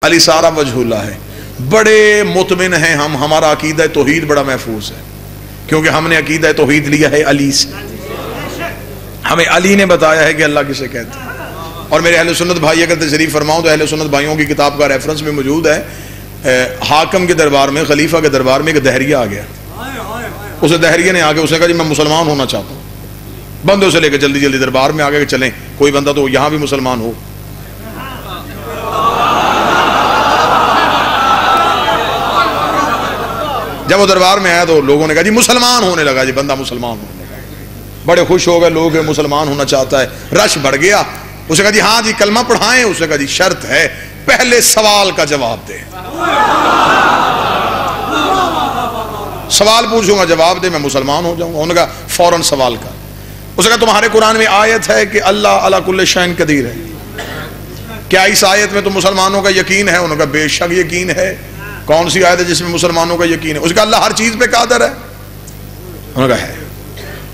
علی سارا وجہ اللہ ہے، بڑے مطمئن ہیں ہم، ہمارا عقیدہ توحید بڑا محفوظ ہے، کیونکہ ہم نے عقیدہ توحید لیا ہے علی سے، ہمیں علی نے بتایا ہے کہ اللہ کسے کہتے ہیں۔ اور میرے اہل سنت بھائی اگر تشریف فرماؤں تو اہل سنت بھائیوں کی کتاب کا ریفرنس بھی موجود ہے، حاکم کے دربار میں، خلیفہ کے دربار میں ایک دہریہ آ گیا، اسے دہریہ نے آ کے اسے کہا جی میں مسلمان ہونا چاہتا ہوں، بندوں سے لے کے جلدی جلدی دربار میں آگے کہ چلیں کوئی بندہ تو یہاں بھی مسلمان ہو۔ جب وہ دربار میں آیا تو لوگوں نے کہا جی مسلمان ہونے لگا، جی بندہ مسلمان ہونے لگا، بڑے خوش ہو گئے لوگ، مسلمان ہونا چاہتا ہے، رش بڑھ گیا۔ اسے کہا جی ہاں جی کلمہ پڑھائیں، اسے کہا جی شرط ہے پہلے سوال کا جواب دے، سوال پوچھوں گا جواب دے میں مسلمان ہو جاؤں گا۔ انہوں نے کہا فوراً سوال کا، اسے کہا تمہارے قرآن میں آیت ہے کہ اللہ علی کل شیء قدیر ہے، کیا اس آیت میں تو مسلمانوں کا یقین ہے؟ انہوں نے کہا بے شک یقین ہے۔ کون سی آیت ہے جس میں مسلمانوں کا یقین ہے؟ اس کا اللہ ہر چیز پہ قادر ہے، انہوں نے کہا ہے۔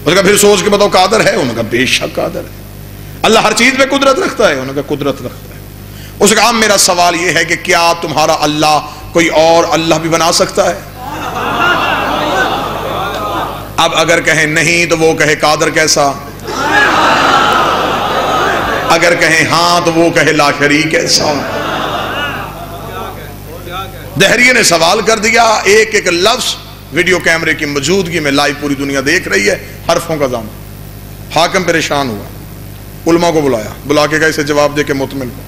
اس کا پھر سوچ کے بتاؤ قادر ہے؟ انہوں نے کہا بے شک قادر ہے۔ اللہ ہر چیز پہ قدرت رکھتا ہے؟ انہوں نے کہا قدرت رکھتا ہے۔ اس کا میرا سوال یہ ہے کہ کیا تمہارا اللہ کوئی اور اللہ بھی بنا سکتا ہے؟ اب اگر کہیں نہیں تو وہ کہے قادر کیسا، اگر کہیں ہاں تو وہ کہے لا شریک کیسا۔ دہریے نے سوال کر دیا، ایک ایک لفظ ویڈیو کیمرے کی موجودگی میں لائیو پوری دنیا دیکھ رہی ہے، حرفوں کا جام۔ حاکم پریشان ہوا، علماء کو بلایا، بلا کے کہا اسے جواب دے کے مطمئن ہو۔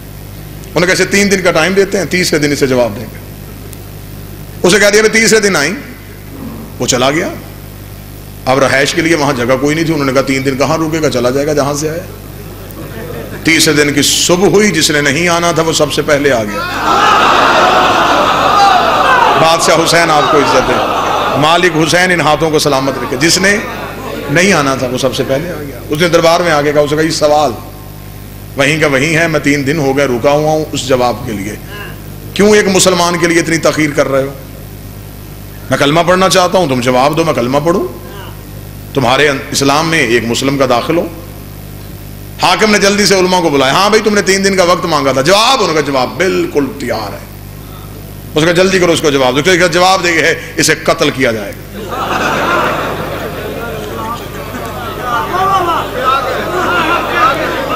انہوں نے کہا اسے 3 دن کا ٹائم دیتے ہیں، تیسرے دن اسے جواب دیں گے۔ اسے کہہ دیا تیسرے دن آئیں، وہ چلا گیا۔ اب رہائش کے لیے وہاں جگہ کوئی نہیں تھی، انہوں نے کہا 3 دن کہاں رکے گا، چلا جائے گا جہاں سے آیا۔ تیسرے دن کی صبح ہوئی، جس نے نہیں آنا تھا وہ سب سے پہلے آ گیا۔ بادشاہ حسین آپ کو عزت ہے، مالک حسین ان ہاتھوں کو سلامت رکھے، جس نے نہیں آنا تھا وہ سب سے پہلے آ گیا۔ اس نے دربار میں آگے کہا، اسے کہا یہ سوال وہیں کا وہیں ہے، میں 3 دن ہو گئے رکا ہوا ہوں اس جواب کے لیے، کیوں ایک مسلمان کے لیے اتنی تاخیر کر رہے ہو؟ میں کلمہ پڑھنا چاہتا ہوں، تم جواب دو، میں کلمہ پڑھوں، تمہارے اسلام میں ایک مسلم کا داخل ہو۔ حاکم نے جلدی سے علماء کو بلایا، ہاں بھائی تم نے 3 دن کا وقت مانگا تھا، جواب؟ انہوں نے کہا جواب بالکل تیار ہے۔ اس کا جلدی کرو، اس کو جواب دو۔ جواب دے ہے اسے قتل کیا جائے گا۔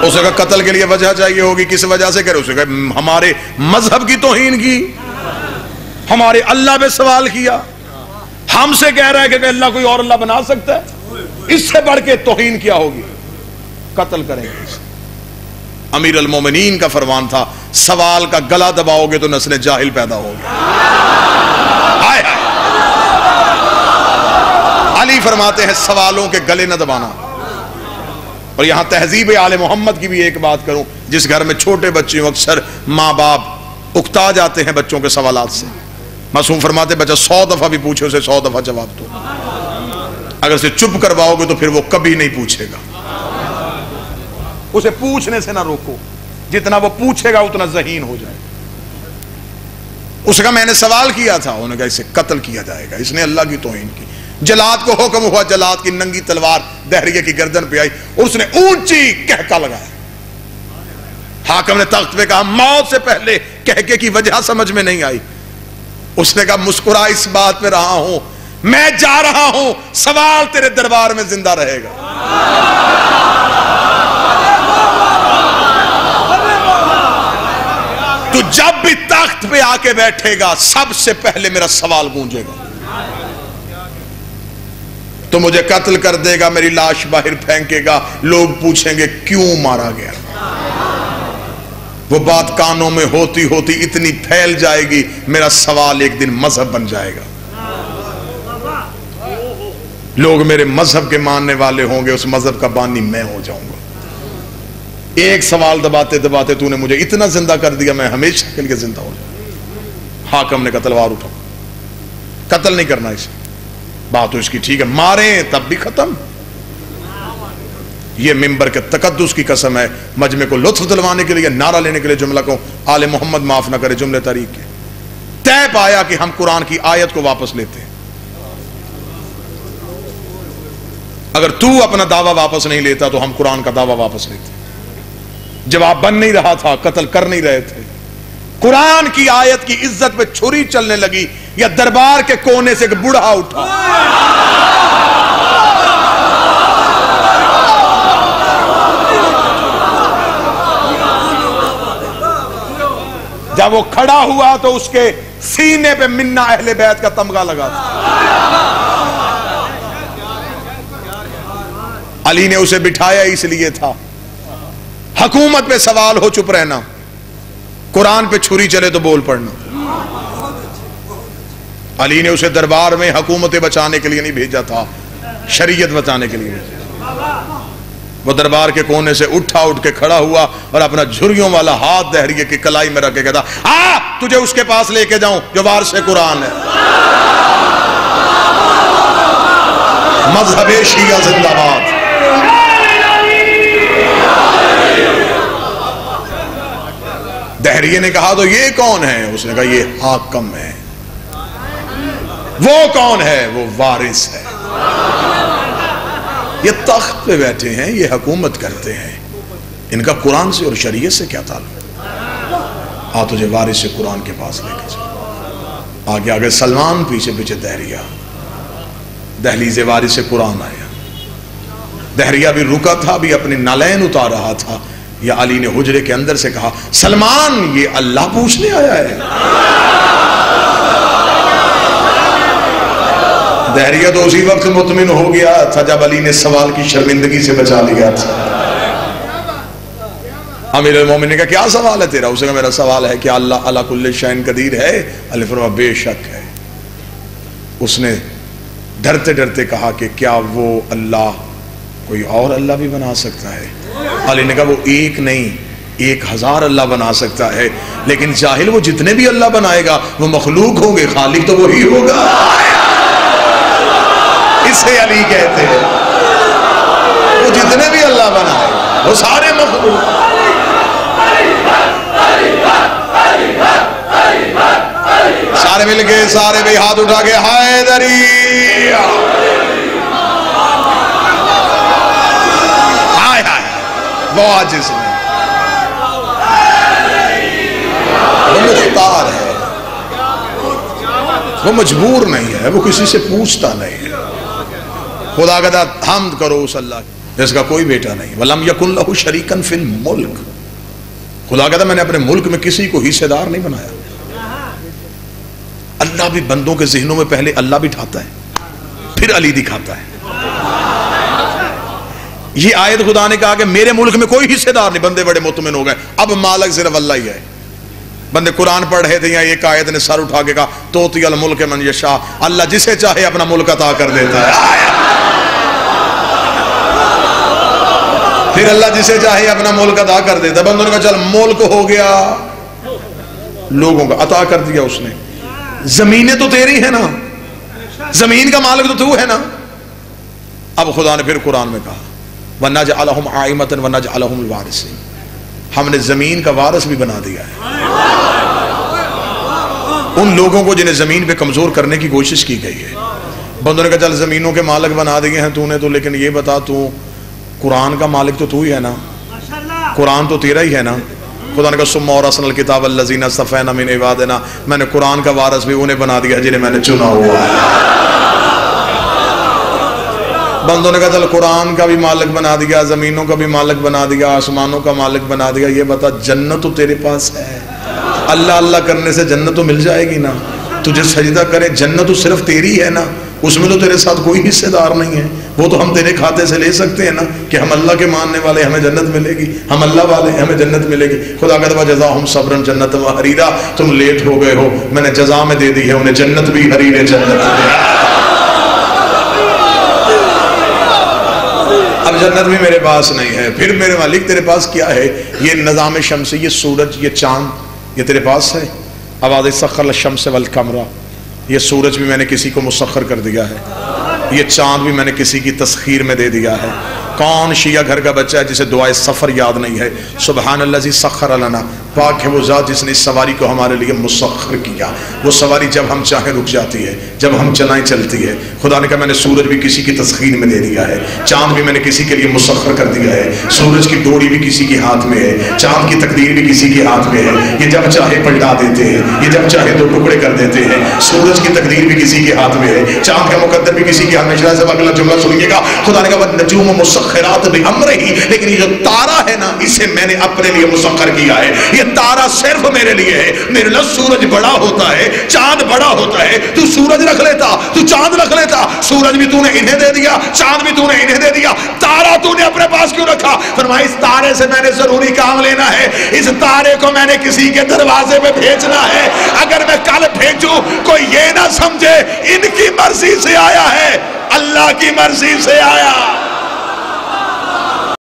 اسے کہا قتل کے لیے وجہ چاہیے ہوگی، کس وجہ سے کرے؟ اسے کہا ہمارے مذہب کی توہین کی، ہمارے اللہ پہ سوال کیا، ہم سے کہہ رہا ہے کہ اللہ کوئی اور اللہ بنا سکتا ہے، اس سے بڑھ کے توہین کیا ہوگی؟ قتل کریں گے اسے۔ امیر المومنین کا فرمان تھا سوال کا گلا دباؤ گے تو نسل جاہل پیدا ہوگی۔ ہائے ہائے، علی فرماتے ہیں سوالوں کے گلے نہ دبانا۔ اور یہاں تہذیب آل محمد کی بھی ایک بات کروں، جس گھر میں چھوٹے بچے ہوں اکثر ماں باپ اکتا جاتے ہیں بچوں کے سوالات سے۔ معصوم فرماتے بچہ 100 دفعہ بھی پوچھے اسے 100 دفعہ جواب دو، اگر اسے چپ کرواؤ گے تو پھر وہ کبھی نہیں پوچھے گا۔ اسے پوچھنے سے نہ روکو، جتنا وہ پوچھے گا اتنا ذہین ہو جائے گا۔ اس کا میں نے سوال کیا تھا، انہوں نے کہا اسے قتل کیا جائے گا، اس نے اللہ کی توہین کی۔ جلاد کو حکم ہوا، جلاد کی ننگی تلوار دہریے کی گردن پہ آئی اور اس نے اونچی کہکا لگایا۔ حاکم نے تخت پہ کہا موت سے پہلے کہکے کی وجہ سمجھ میں نہیں آئی۔ اس نے کہا مسکرا اس بات پہ رہا ہوں، میں جا رہا ہوں، سوال تیرے دربار میں زندہ رہے گا۔ تو جب بھی تخت پہ آ کے بیٹھے گا سب سے پہلے میرا سوال گونجے گا، تو مجھے قتل کر دے گا، میری لاش باہر پھینکے گا، لوگ پوچھیں گے کیوں مارا گیا۔ وہ بات کانوں میں ہوتی ہوتی اتنی پھیل جائے گی، میرا سوال ایک دن مذہب بن جائے گا، لوگ میرے مذہب کے ماننے والے ہوں گے، اس مذہب کا بانی میں ہو جاؤں گا۔ ایک سوال دباتے دباتے تو نے مجھے اتنا زندہ کر دیا، میں ہمیشہ کے لیے زندہ ہو جاؤں۔ حاکم نے کہا تلوار اٹھاؤ، قتل نہیں کرنا اسے، بات تو اس کی ٹھیک ہے، ماریں تب بھی ختم۔ یہ ممبر کے تقدس کی قسم ہے، مجمع کو لطف دلوانے کے لیے، نعرہ لینے کے لیے جملہ کو آل محمد معاف نہ کرے، جملے تاریخ کے طے پایا کہ ہم قرآن کی آیت کو واپس لیتے ہیں۔ اگر تو اپنا دعویٰ واپس نہیں لیتا تو ہم قرآن کا دعویٰ واپس لیتے ہیں۔ جواب بن نہیں رہا تھا، قتل کر نہیں رہے تھے، قرآن کی آیت کی عزت پہ چھری چلنے لگی یا دربار کے کونے سے ایک بوڑھا اٹھا. جب وہ کھڑا ہوا تو اس کے سینے پہ منا اہل بیت کا تمغہ لگا تھا. علی نے اسے بٹھایا اس لیے تھا حکومت پہ سوال ہو چپ رہنا، قرآن پہ چھری چلے تو بول پڑنا. علی نے اسے دربار میں حکومتیں بچانے کے لیے نہیں بھیجا تھا، شریعت بچانے کے لیے بھیجا. وہ دربار کے کونے سے اٹھ کے کھڑا ہوا اور اپنا جھریوں والا ہاتھ دہریے کی کلائی میں رکھ کے کہتا تجھے اس کے پاس لے کے جاؤں جو وارث قرآن ہے. مذہب شیعہ زندہ باد. دہریے نے کہا تو یہ کون ہے؟ اس نے کہا یہ حاکم ہے. وہ کون ہے؟ وہ وارث ہے. یہ تخت پہ بیٹھے ہیں، یہ حکومت کرتے ہیں، ان کا قرآن سے اور شریعت سے کیا تعلق؟ تجھے وارث قرآن کے پاس لے کے جاؤ. آگے آگے سلمان، پیچھے پیچھے دہریہ. دہلیز وارث قرآن آیا. دہریہ بھی رکا تھا، بھی اپنی نالین اتار رہا تھا. یا علی نے حجرے کے اندر سے کہا سلمان یہ اللہ پوچھنے آیا ہے. دہریہ تو اسی وقت مطمئن ہو گیا تھا جب علی نے سوال کی شرمندگی سے بچا لیا تھا. امیر المومنین نے کہا کیا سوال ہے تیرا؟ اس نے کہا میرا سوال ہے کہ اللہ علی کل شیء قدیر ہے؟ علی فرمایا بے شک ہے. اس نے ڈرتے ڈرتے کہا کہ کیا وہ اللہ کوئی اور اللہ بھی بنا سکتا ہے؟ علی نے کہا وہ ایک نہیں 1000 اللہ بنا سکتا ہے، لیکن جاہل وہ جتنے بھی اللہ بنائے گا وہ مخلوق ہوں گے، خالق تو وہی ہوگا. اسے علی کہتے ہیں وہ جتنے بھی اللہ بنائے گا وہ سارے مخلوق. سارے مل کے سارے بھی ہاتھ اٹھا کے حیدری. وہ عاجز نہیں، وہ مختار ہے، وہ مجبور نہیں ہے، وہ کسی سے پوچھتا نہیں ہے. خدا کہتا حمد کرو اس اللہ جس کا کوئی بیٹا نہیں. وَلَمْ يَكُنْ لَهُ شَرِيكًا فِي الْمُلْكِ. خدا کہتا میں نے اپنے ملک میں کسی کو حصے دار نہیں بنایا. اللہ بھی بندوں کے ذہنوں میں پہلے اللہ بٹھاتا ہے پھر علی دکھاتا ہے. یہ آیت خدا نے کہا کہ میرے ملک میں کوئی حصے دار نہیں. بندے بڑے مطمئن ہو گئے، اب مالک صرف اللہ ہی ہے. بندے قرآن پڑھ رہے تھے، یہاں ایک آیت نے سر اٹھا کے کہا توتی الملک من یشاء، اللہ جسے چاہے اپنا ملک عطا کر دیتا ہے. پھر اللہ جسے چاہے اپنا ملک عطا کر دیتا ہے. بندوں نے کہا چل ملک ہو گیا، لوگوں کا عطا کر دیا اس نے. زمینیں تو تیری ہے نا، زمین کا مالک تو تو ہے نا. اب خدا نے پھر قرآن میں کہا وَنَجْعَلَهُمْ عَائِمَةً وَنَجْعَلَهُمُ الْوَارِثِينَ، ہم نے زمین کا وارث بھی بنا دیا ہے. ان لوگوں کو جنہیں زمین پہ کمزور کرنے کی کوشش کی گئی ہے. بندوں نے کہا چل زمینوں کے مالک بنا دیے ہیں تو نے تو، لیکن یہ بتا تو قرآن کا مالک تو ہی ہے نا، قرآن تو تیرا ہی ہے نا. خدا نے کہا ثم اورثنا الکتاب الذین اصطفینا من عبادنا، میں نے قرآن کا وارث بھی انہیں بنا دیا جنہیں میں نے چنا ہوا ہے. بندوں نے کہا چل قرآن کا بھی مالک بنا دیا، زمینوں کا بھی مالک بنا دیا، آسمانوں کا مالک بنا دیا، یہ بتا جنت تو تیرے پاس ہے. اللہ اللہ کرنے سے جنت تو مل جائے گی نا. تجھے سجدہ کرے جنت تو صرف تیری ہے نا، اس میں تو تیرے ساتھ کوئی حصے دار نہیں ہے. وہ تو ہم تیرے کھاتے سے لے سکتے ہیں نا کہ ہم اللہ کے ماننے والے ہمیں جنت ملے گی، ہم اللہ والے ہمیں جنت ملے گی. خدا کہتا ہے جزاہم صبرا جنت و حریرا، تم لیٹ ہو گئے ہو، میں نے جزا میں دے دی ہے انہیں جنت بھی حریر جنت بھی. اب جنت بھی میرے پاس نہیں ہے، پھر میرے مالک تیرے پاس کیا ہے؟ یہ نظام شمسی، یہ سورج، یہ چاند، یہ تیرے پاس ہے. آواز سخر الشمس والقمر، یہ سورج بھی میں نے کسی کو مسخر کر دیا ہے، یہ چاند بھی میں نے کسی کی تسخیر میں دے دیا ہے. کون شیعہ گھر کا بچہ ہے جسے دعائے سفر یاد نہیں ہے؟ سبحان اللہ سخر لنا، پاک ہے وہ ذات جس نے اس سواری کو ہمارے لیے مسخر کیا۔ وہ سواری جب ہم چاہیں رک جاتی ہے، جب ہم چلائیں چلتی ہے۔ خدا نے کہا میں نے سورج بھی کسی کی تسخیر میں دے دیا ہے، چاند بھی میں نے کسی کے لیے مسخر کر دیا ہے، سورج کی ڈوری بھی کسی کے ہاتھ میں ہے، چاند کی تقدیر بھی کسی کے ہاتھ میں ہے، یہ جب چاہے پلٹا دیتے ہیں، یہ جب چاہے دو ٹکڑے کر دیتے ہیں۔ سورج کی تقدیر بھی کسی کے ہاتھ میں ہے، چاند کا مقدر بھی کسی کے ہاتھ میں۔ شاید سے اگلا جملہ سنیے گا، خدا نے کہا نجوم مسخرات بامرہ، لیکن یہ جو تارا ہے نا اسے میں نے اپنے لیے مسخر کیا ہے۔ یہ تارا صرف میرے لیے ہے۔ میرے لیے سورج بڑا ہوتا ہے، چاند بڑا ہوتا ہے، تو سورج رکھ لیتا، تو چاند رکھ لیتا۔ سورج بھی تو نے انہیں دے دیا، چاند بھی تو نے انہیں دے دیا، تارا تو نے اپنے پاس کیوں رکھا؟ فرمایا اس تارے سے میں نے ضروری کام لینا ہے، اس تارے کو میں نے کسی کے دروازے پہ بھیجنا ہے۔ اگر میں کل بھیجوں کوئی یہ نہ سمجھے ان کی مرضی سے آیا ہے، اللہ کی مرضی سے آیا۔